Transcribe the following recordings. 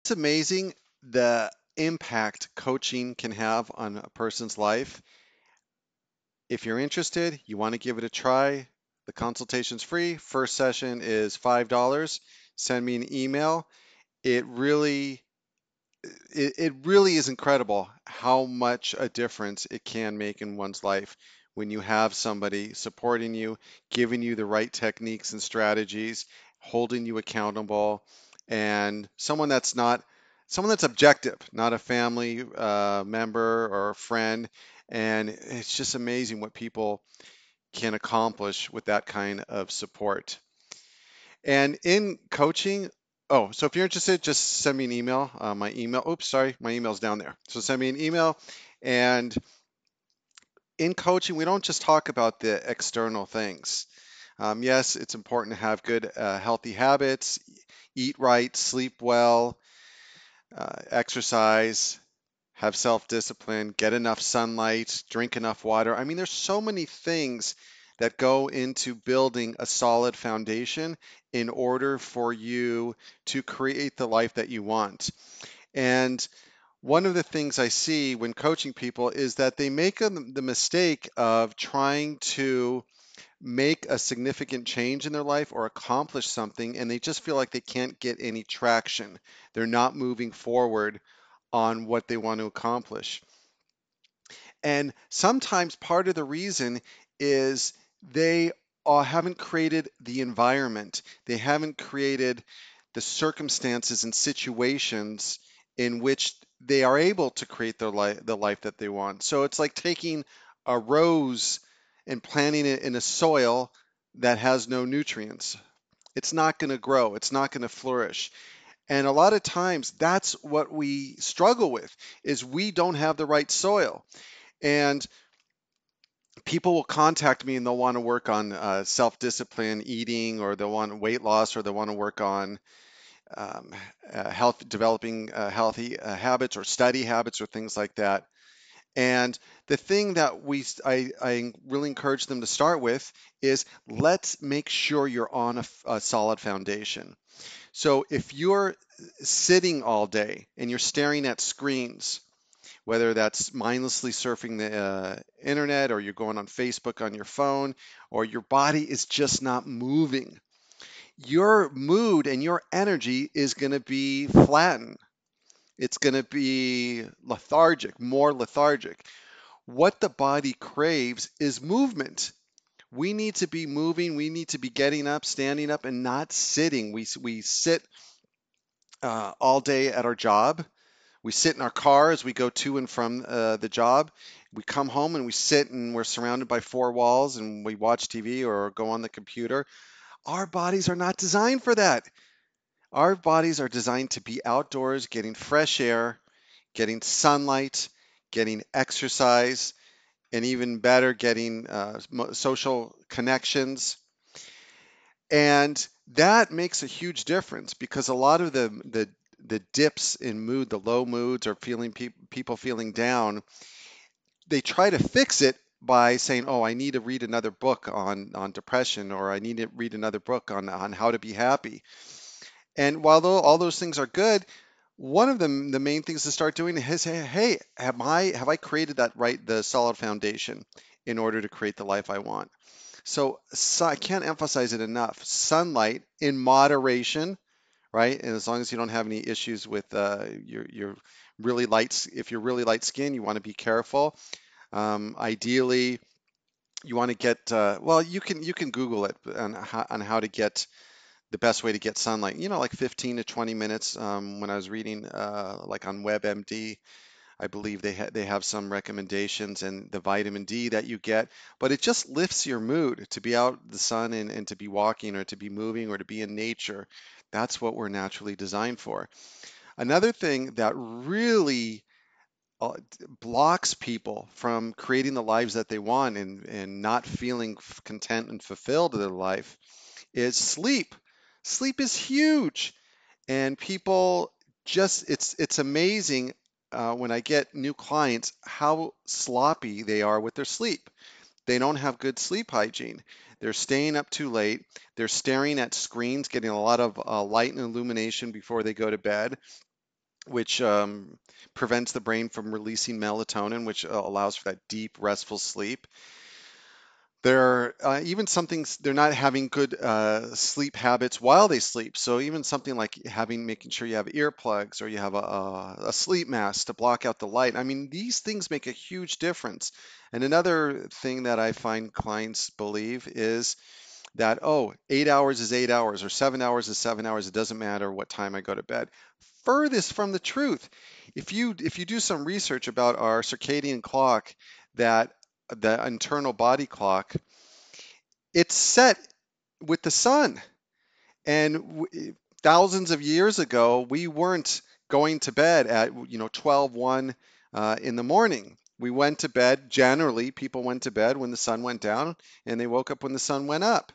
It's amazing the impact coaching can have on a person's life. If you're interested, you want to give it a try, the consultation's free. First session is $5. Send me an email. It really it really is incredible how much a difference it can make in one's life when you have somebody supporting you, giving you the right techniques and strategies, holding you accountable, and someone that's objective, not a family member or a friend. And it's just amazing what people can accomplish with that kind of support. And in coaching, oh, so if you're interested, just send me an email. My email, oops, sorry, my email's down there. So send me an email. And in coaching, we don't just talk about the external things. Yes, it's important to have good, healthy habits, eat right, sleep well, exercise, have self-discipline, get enough sunlight, drink enough water. I mean, there's so many things that go into building a solid foundation in order for you to create the life that you want. And one of the things I see when coaching people is that they make the mistake of trying to make a significant change in their life or accomplish something, and they just feel like they can't get any traction. They're not moving forward on what they want to accomplish. And sometimes part of the reason is they haven't created the environment, they haven't created the circumstances and situations in which they are able to create the life that they want. So it's like taking a rose and planting it in a soil that has no nutrients. It's not going to grow, it's not going to flourish. And a lot of times that's what we struggle with is we don't have the right soil. And people will contact me and they'll want to work on self-discipline, eating, or they'll want weight loss, or they'll want to work on um, health, developing healthy habits or study habits or things like that. And the thing that I really encourage them to start with is let's make sure you're on a solid foundation. So if you're sitting all day and you're staring at screens, whether that's mindlessly surfing the internet or you're going on Facebook on your phone or your body is just not moving, your mood and your energy is going to be flattened. It's going to be lethargic, more lethargic. What the body craves is movement. We need to be moving. We need to be getting up, standing up, and not sitting. We sit all day at our job. We sit in our car as we go to and from the job. We come home and we sit and we're surrounded by four walls and we watch TV or go on the computer. Our bodies are not designed for that. Our bodies are designed to be outdoors, getting fresh air, getting sunlight, getting exercise, and even better, getting social connections. And that makes a huge difference because a lot of the dips in mood, the low moods, or feeling people feeling down, they try to fix it by saying, "Oh, I need to read another book on depression, or I need to read another book on how to be happy." And while all those things are good, one of them, the main things to start doing is, hey, have I created the solid foundation in order to create the life I want? So I can't emphasize it enough. Sunlight in moderation, right? And as long as you don't have any issues with your really light, if you're really light skin, you want to be careful. Ideally, you want to get well, you can Google it on how to get the best way to get sunlight. Like 15 to 20 minutes. When I was reading like on WebMD, I believe they have some recommendations and the vitamin D that you get, but it just lifts your mood to be out in the sun and to be walking or to be moving or to be in nature. That's what we're naturally designed for. Another thing that really blocks people from creating the lives that they want and not feeling content and fulfilled in their life is sleep. Sleep is huge. And people just, it's amazing when I get new clients how sloppy they are with their sleep. They don't have good sleep hygiene. They're staying up too late. They're staring at screens, getting a lot of light and illumination before they go to bed. which prevents the brain from releasing melatonin, which allows for that deep, restful sleep. They're even something they're not having good sleep habits while they sleep. So even something like making sure you have earplugs or you have a sleep mask to block out the light. I mean, these things make a huge difference. And another thing that I find clients believe is that, oh, 8 hours is 8 hours or 7 hours is 7 hours. It doesn't matter what time I go to bed. Furthest from the truth. If you do some research about our circadian clock, that the internal body clock, it's set with the sun. And thousands of years ago, we weren't going to bed at 12, 1 in the morning. We went to bed, generally, people went to bed when the sun went down, and they woke up when the sun went up.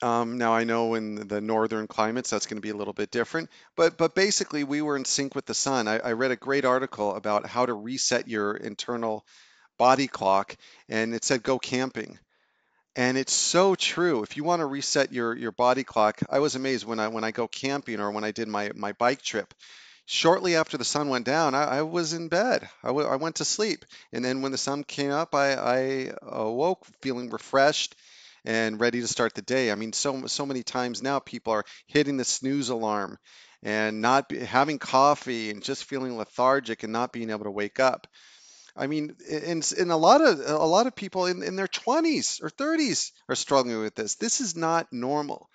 Now I know in the northern climates that's going to be a little bit different, but basically we were in sync with the sun. I read a great article about how to reset your internal body clock, and it said go camping. And it's so true. If you want to reset your body clock, I was amazed when I go camping or when I did my bike trip. Shortly after the sun went down, I was in bed. I went to sleep. And then when the sun came up, I awoke feeling refreshed and ready to start the day. I mean, so many times now people are hitting the snooze alarm and having coffee and just feeling lethargic and not being able to wake up. I mean, and a lot of people in their 20s or 30s are struggling with this. This is not normal.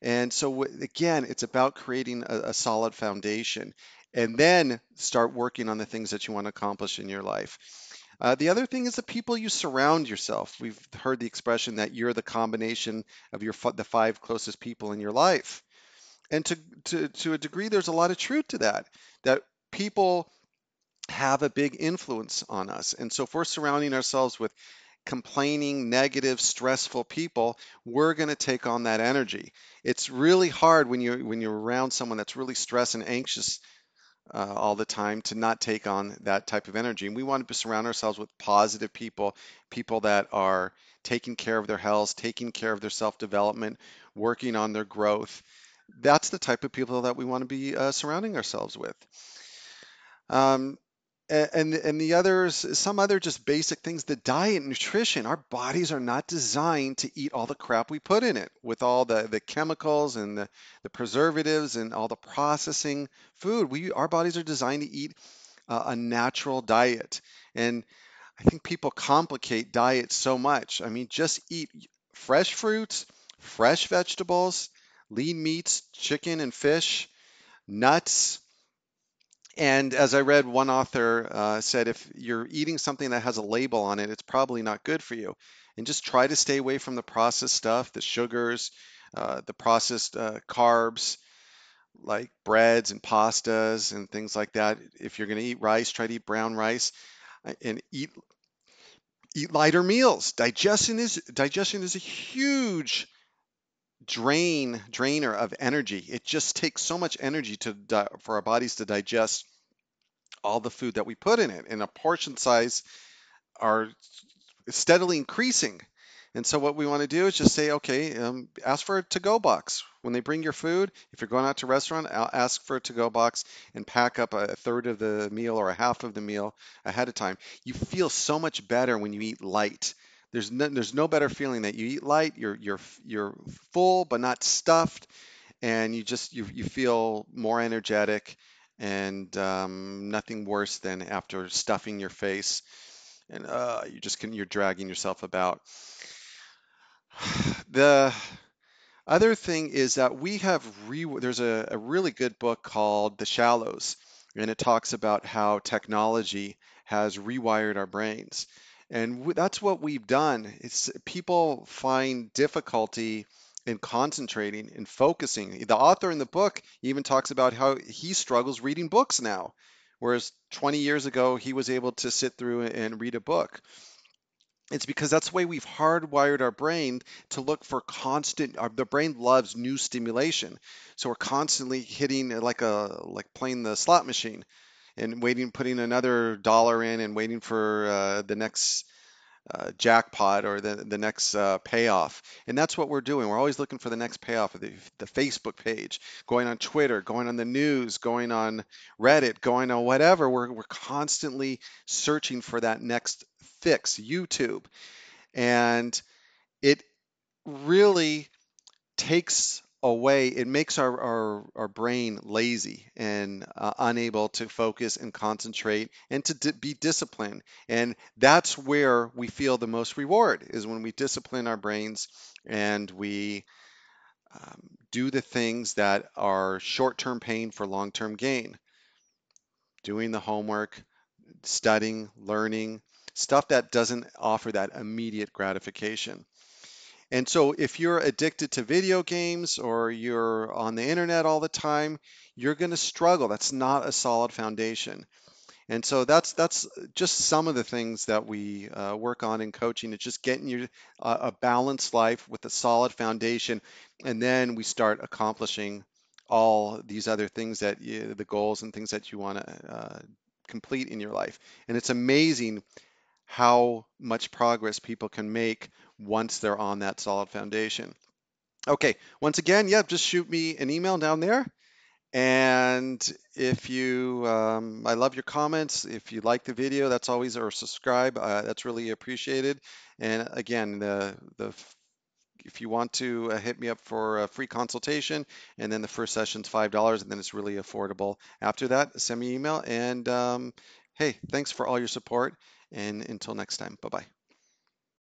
And so again, it's about creating a solid foundation and then start working on the things that you want to accomplish in your life. The other thing is the people you surround yourself. We've heard the expression that you're the combination of the five closest people in your life. And to a degree, there's a lot of truth to that. That people have a big influence on us. And so if we're surrounding ourselves with complaining, negative, stressful people, we're going to take on that energy. It's really hard when you're around someone that's really stressed and anxious all the time to not take on that type of energy. And we want to surround ourselves with positive people, people that are taking care of their health, taking care of their self-development, working on their growth. That's the type of people that we want to be surrounding ourselves with. Um, and the others, some other just basic things, the diet and nutrition. Our bodies are not designed to eat all the crap we put in it with all the chemicals and the preservatives and all the processing food. Our bodies are designed to eat a natural diet. And I think people complicate diet so much. I mean, just eat fresh fruits, fresh vegetables, lean meats, chicken and fish, nuts. And as I read, one author said if you're eating something that has a label on it, it's probably not good for you. And just try to stay away from the processed stuff, the sugars, the processed carbs, like breads and pastas and things like that. If you're going to eat rice, try to eat brown rice and eat lighter meals. Digestion is a huge drainer of energy. It just takes so much energy for our bodies to digest all the food that we put in it, and a portion size are steadily increasing. And so what we want to do is just say, okay, ask for a to-go box. When they bring your food, if you're going out to a restaurant, ask for a to-go box and pack up a third of the meal or a half of the meal ahead of time. You feel so much better when you eat light. There's no better feeling that you eat light. You're full but not stuffed, and you feel more energetic, and nothing worse than after stuffing your face and you're dragging yourself about. The other thing is that there's a really good book called The Shallows, and it talks about how technology has rewired our brains. And that's what we've done. It's people find difficulty in concentrating and focusing. The author in the book even talks about how he struggles reading books now, whereas 20 years ago he was able to sit through and read a book. It's because that's the way we've hardwired our brain to look for the brain loves new stimulation. So we're constantly hitting like playing the slot machine and putting another dollar in and waiting for the next jackpot or the next payoff. And that's what we're doing. We're always looking for the next payoff of the Facebook page, going on Twitter, going on the news, going on Reddit, going on whatever. We're constantly searching for that next fix, YouTube. And it really takes away, it makes our brain lazy and unable to focus and concentrate and to be disciplined. And that's where we feel the most reward is when we discipline our brains and we do the things that are short-term pain for long-term gain. Doing the homework, studying, learning, stuff that doesn't offer that immediate gratification. And so if you're addicted to video games or you're on the internet all the time, you're going to struggle. That's not a solid foundation. And so that's just some of the things that we work on in coaching. It's just getting you a balanced life with a solid foundation, and then we start accomplishing all these other things that the goals and things that you want to complete in your life. And it's amazing how much progress people can make once they're on that solid foundation. Okay, once again, yeah, just shoot me an email down there. And if you, I love your comments. If you like the video, that's always, or subscribe, that's really appreciated. And again, if you want to hit me up for a free consultation, and then the first session's $5, and then it's really affordable. After that, send me an email. And hey, thanks for all your support. And until next time, bye bye.